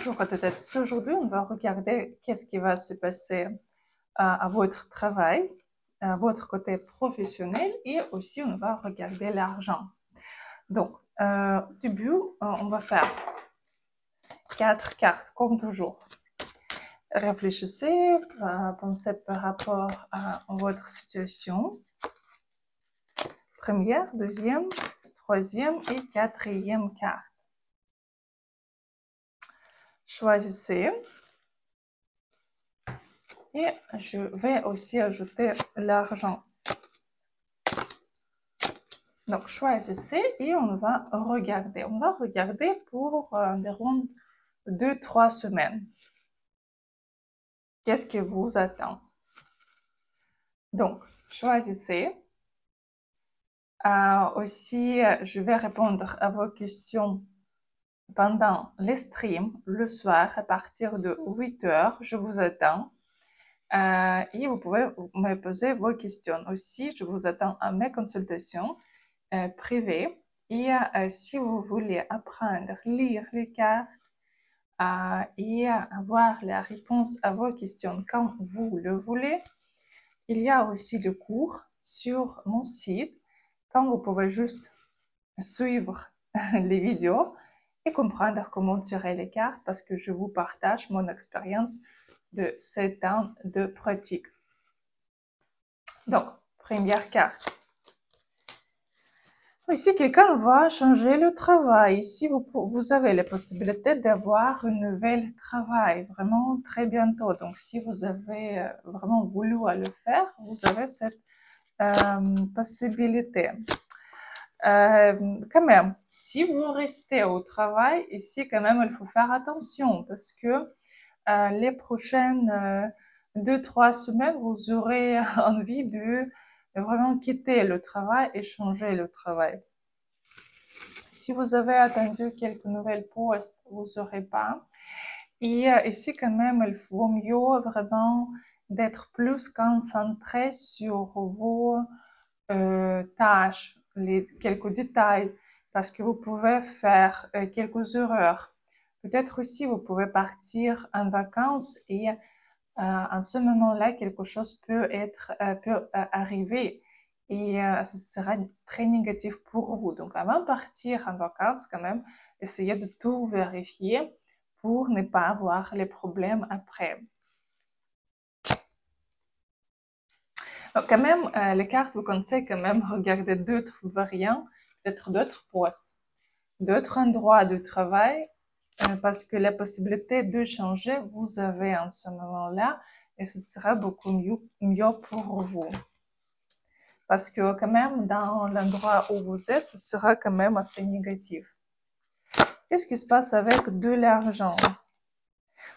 Bonjour à toutes. Aujourd'hui, on va regarder qu'est-ce qui va se passer à votre travail, à votre côté professionnel et aussi on va regarder l'argent. Donc, au début, on va faire 4 cartes comme toujours. Réfléchissez, pensez par rapport à votre situation. Première, deuxième, troisième et quatrième carte. Choisissez. Et je vais aussi ajouter l'argent. Donc, choisissez et on va regarder. On va regarder pour environ 2-3 semaines. Qu'est-ce qui vous attend? Donc, choisissez. Aussi, je vais répondre à vos questions pendant les streams, le soir, à partir de 8 heures. Je vous attends. Et vous pouvez me poser vos questions. Aussi, je vous attends à mes consultations privées. Et si vous voulez apprendre, lire les cartes et avoir la réponse à vos questions quand vous le voulez, il y a aussi le cours sur mon site. Quand vous pouvez juste suivre les vidéos et comprendre comment tirer les cartes parce que je vous partage mon expérience de 7 ans de pratique. Donc, première carte. Ici, quelqu'un va changer le travail. Ici, vous avez la possibilité d'avoir un nouvel travail vraiment très bientôt. Donc, si vous avez vraiment voulu le faire, vous avez cette possibilité. Quand même, si vous restez au travail, ici, quand même, il faut faire attention parce que les prochaines 2-3 semaines, vous aurez envie de vraiment quitter le travail et changer le travail. Si vous avez attendu quelques nouvelles postes, vous n'aurez pas. Et ici, quand même, il faut mieux vraiment d'être plus concentré sur vos tâches, quelques détails, parce que vous pouvez faire quelques erreurs. Peut-être aussi, vous pouvez partir en vacances et en ce moment-là, quelque chose peut arriver et ce sera très négatif pour vous. Donc, avant de partir en vacances, quand même, essayez de tout vérifier pour ne pas avoir les problèmes après. Donc, quand même, les cartes vous conseillent quand même regarder d'autres variants, peut-être d'autres postes, d'autres endroits de travail, parce que la possibilité de changer, vous avez en ce moment-là, et ce sera beaucoup mieux pour vous. Parce que quand même, dans l'endroit où vous êtes, ce sera quand même assez négatif. Qu'est-ce qui se passe avec de l'argent?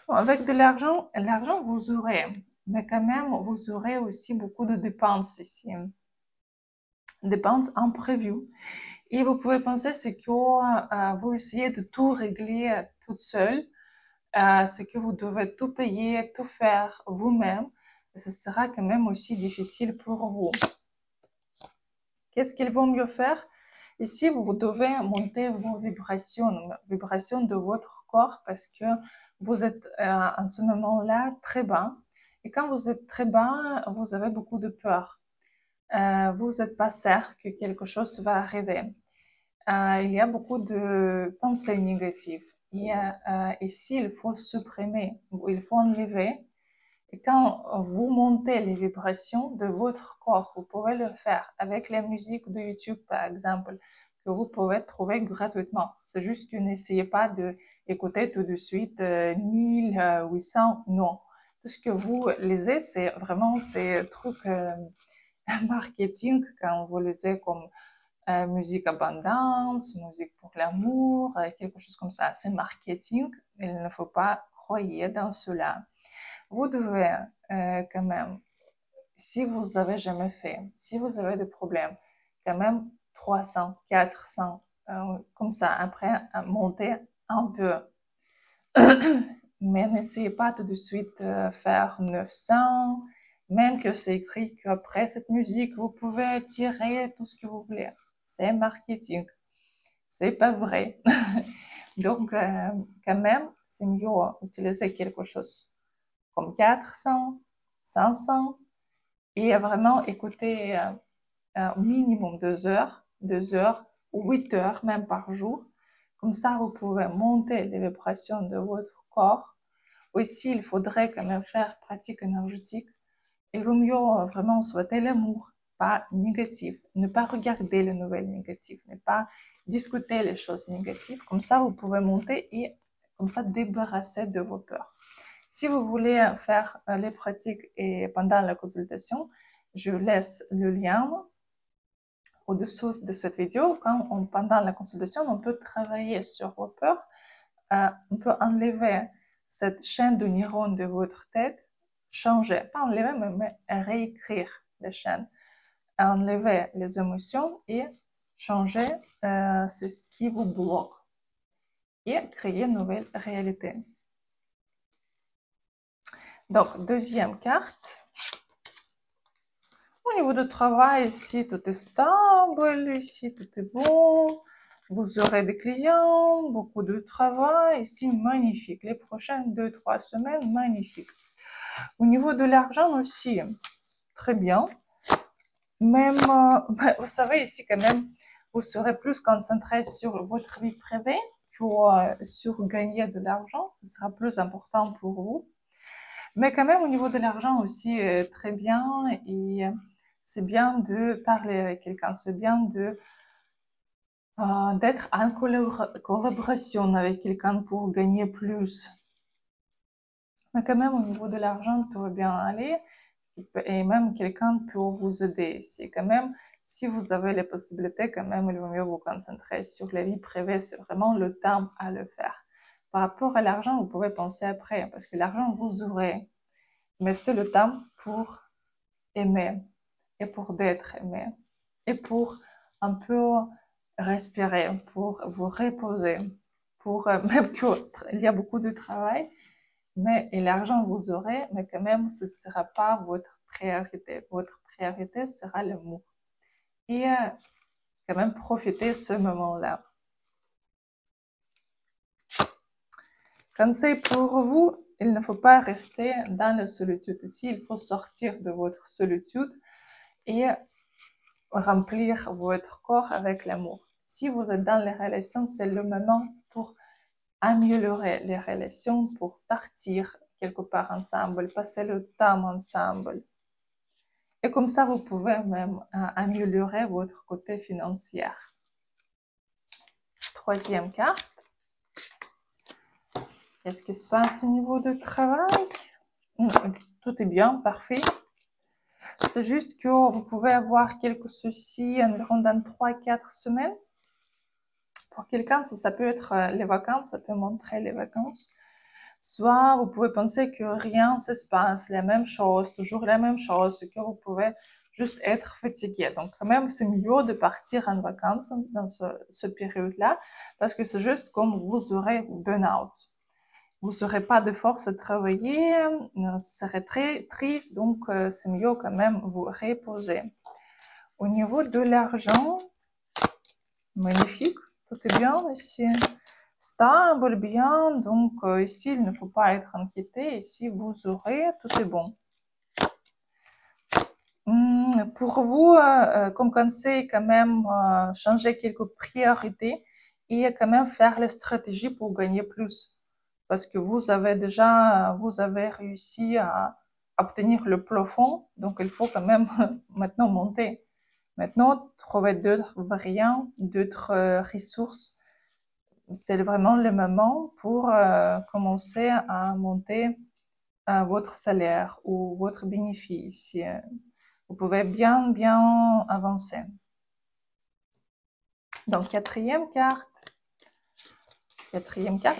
Bon, avec de l'argent, vous aurez, mais quand même, vous aurez aussi beaucoup de dépenses ici. Dépenses imprévues. Et vous pouvez penser que vous essayez de tout régler toute seule, c'est que vous devez tout payer, tout faire vous-même. Ce sera quand même aussi difficile pour vous. Qu'est-ce qu'il vaut mieux faire? Ici, vous devez monter vos vibrations de votre corps parce que vous êtes en ce moment-là très bas. Et quand vous êtes très bas, vous avez beaucoup de peur. Vous n'êtes pas sûr que quelque chose va arriver. Il y a beaucoup de pensées négatives. Ici, il faut supprimer, il faut enlever. Et quand vous montez les vibrations de votre corps, vous pouvez le faire avec la musique de YouTube, par exemple, que vous pouvez trouver gratuitement. C'est juste que n'essayez pas d'écouter tout de suite 1800, non. Tout ce que vous lisez, c'est vraiment ces trucs marketing, quand vous lisez comme musique abondance, musique pour l'amour, quelque chose comme ça. C'est marketing, il ne faut pas croire dans cela. Vous devez quand même, si vous avez jamais fait, si vous avez des problèmes, quand même 300, 400, comme ça, après monter un peu. Mais n'essayez pas tout de suite faire 900, même que c'est écrit qu'après cette musique, vous pouvez tirer tout ce que vous voulez. C'est marketing. C'est pas vrai. Donc, quand même, c'est mieux utiliser quelque chose comme 400, 500 et vraiment écouter au minimum 2 heures ou 8 heures même par jour. Comme ça, vous pouvez monter les vibrations de votre corps. Aussi, il faudrait quand même faire pratique énergétique. Il vaut mieux vraiment souhaiter l'amour, pas négatif. Ne pas regarder les nouvelles négatives, ne pas discuter les choses négatives. Comme ça, vous pouvez monter et comme ça débarrasser de vos peurs. Si vous voulez faire les pratiques et pendant la consultation, je laisse le lien au-dessous de cette vidéo. Pendant la consultation, on peut travailler sur vos peurs. On peut enlever cette chaîne de neurones de votre tête, changer, pas enlever, mais réécrire les chaînes, enlever les émotions et changer c'est ce qui vous bloque et créer une nouvelle réalité. Donc, deuxième carte. Au niveau du travail, ici, tout est stable, ici, tout est bon. Vous aurez des clients, beaucoup de travail, ici, magnifique. Les prochaines 2-3 semaines, magnifique. Au niveau de l'argent aussi, très bien. Même, vous savez, ici, quand même, vous serez plus concentré sur votre vie privée que sur gagner de l'argent. Ce sera plus important pour vous. Mais quand même, au niveau de l'argent aussi, très bien. Et c'est bien de parler avec quelqu'un. C'est bien d'être en collaboration avec quelqu'un pour gagner plus. Mais quand même, au niveau de l'argent, tout va bien aller. Et même quelqu'un peut vous aider. C'est quand même, si vous avez les possibilités, quand même, il vaut mieux vous concentrer sur la vie privée. C'est vraiment le temps à le faire. Par rapport à l'argent, vous pouvez penser après, parce que l'argent, vous aurez. Mais c'est le temps pour aimer et pour d'être aimé et pour un peu respirer, pour vous reposer, pour même qu'il y a beaucoup de travail, mais et l'argent vous aurez, mais quand même ce ne sera pas votre priorité. Votre priorité sera l'amour. Et quand même profiter de ce moment-là. Conseil pour vous, il ne faut pas rester dans la solitude. Ici, il faut sortir de votre solitude et remplir votre corps avec l'amour. Si vous êtes dans les relations, c'est le moment pour améliorer les relations, pour partir quelque part ensemble, passer le temps ensemble. Et comme ça, vous pouvez même améliorer votre côté financier. Troisième carte. Qu'est-ce qui se passe au niveau du travail? Tout est bien, parfait. C'est juste que vous pouvez avoir quelques soucis environ dans 3-4 semaines. Pour quelqu'un, ça peut être les vacances, ça peut montrer les vacances. Soit vous pouvez penser que rien ne se passe, la même chose, toujours la même chose, que vous pouvez juste être fatigué. Donc quand même, c'est mieux de partir en vacances dans ce période-là, parce que c'est juste comme vous aurez burn-out. Vous n'aurez pas de force à travailler, vous serez très triste, donc c'est mieux quand même vous reposer. Au niveau de l'argent, magnifique, tout est bien ici. Stable, bien, donc ici il ne faut pas être inquiété, ici vous aurez, tout est bon. Pour vous, comme conseil, quand même changer quelques priorités et quand même faire les stratégies pour gagner plus. Parce que vous avez réussi à obtenir le plafond, donc il faut quand même maintenant monter. Maintenant, trouver d'autres variants, d'autres ressources. C'est vraiment le moment pour commencer à monter votre salaire ou votre bénéfice. Vous pouvez bien avancer. Donc, quatrième carte.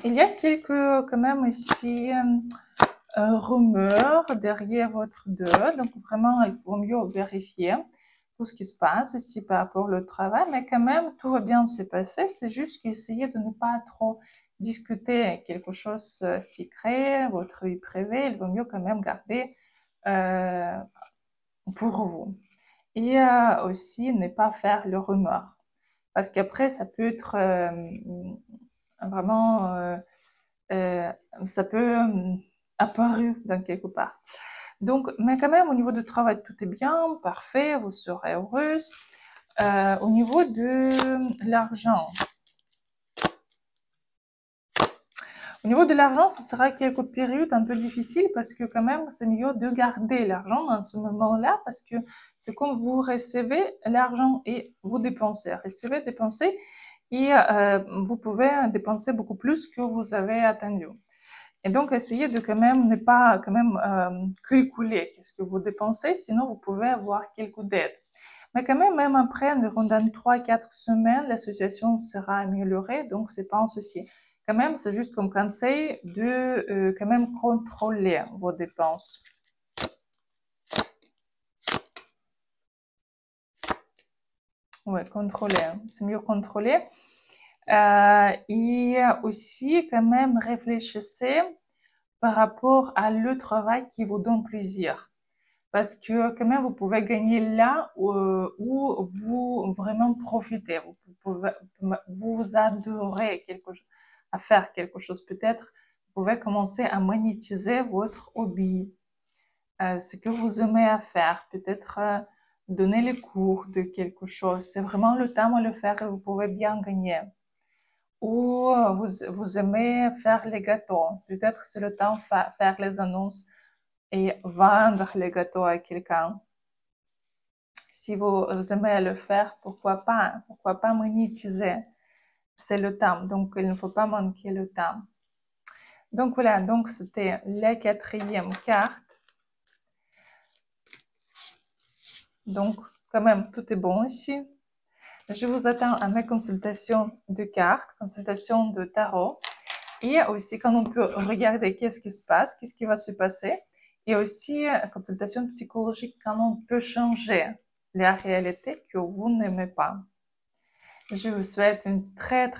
Il y a quelques, quand même ici, rumeurs derrière votre dos. Donc, vraiment, il faut mieux vérifier tout ce qui se passe ici par rapport au travail. Mais quand même, tout va bien se passer. C'est juste qu'essayez de ne pas trop discuter quelque chose secret, votre vie privée. Il vaut mieux quand même garder pour vous. Et aussi, ne pas faire le rumeur. Parce qu'après, ça peut être Vraiment, ça peut apparaître dans quelque part. Donc, mais quand même, au niveau du travail, tout est bien, parfait, vous serez heureuse. Au niveau de l'argent, ce sera quelques périodes un peu difficiles parce que quand même, c'est mieux de garder l'argent dans ce moment-là parce que c'est comme vous recevez l'argent et vous dépensez, recevez, dépensez et vous pouvez dépenser beaucoup plus que vous avez attendu. Et donc, essayez de quand même ne pas quand même calculer qu'est-ce que vous dépensez, sinon vous pouvez avoir quelques dettes. Mais quand même après, dans 3-4 semaines, la situation sera améliorée, donc c'est pas un souci. Quand même, c'est juste comme conseil de quand même contrôler vos dépenses. Ouais, contrôler, c'est mieux contrôler. Et aussi, quand même, réfléchissez par rapport à le travail qui vous donne plaisir. Parce que quand même, vous pouvez gagner là où vous vraiment profitez. Vous pouvez, vous adorez à faire quelque chose. Peut-être, vous pouvez commencer à monétiser votre hobby, ce que vous aimez à faire. Peut-être donner les cours de quelque chose. C'est vraiment le temps à le faire et vous pouvez bien gagner. Ou vous aimez faire les gâteaux. Peut-être c'est le temps de faire les annonces et vendre les gâteaux à quelqu'un. Si vous aimez le faire, pourquoi pas monétiser. C'est le temps, donc il ne faut pas manquer le temps. Donc voilà, donc c'était la 4e carte. Donc quand même, tout est bon ici. Je vous attends à mes consultations de cartes, consultations de tarot. Et aussi quand on peut regarder qu'est-ce qui se passe, qu'est-ce qui va se passer. Et aussi consultation psychologique quand on peut changer la réalité que vous n'aimez pas. Je vous souhaite une très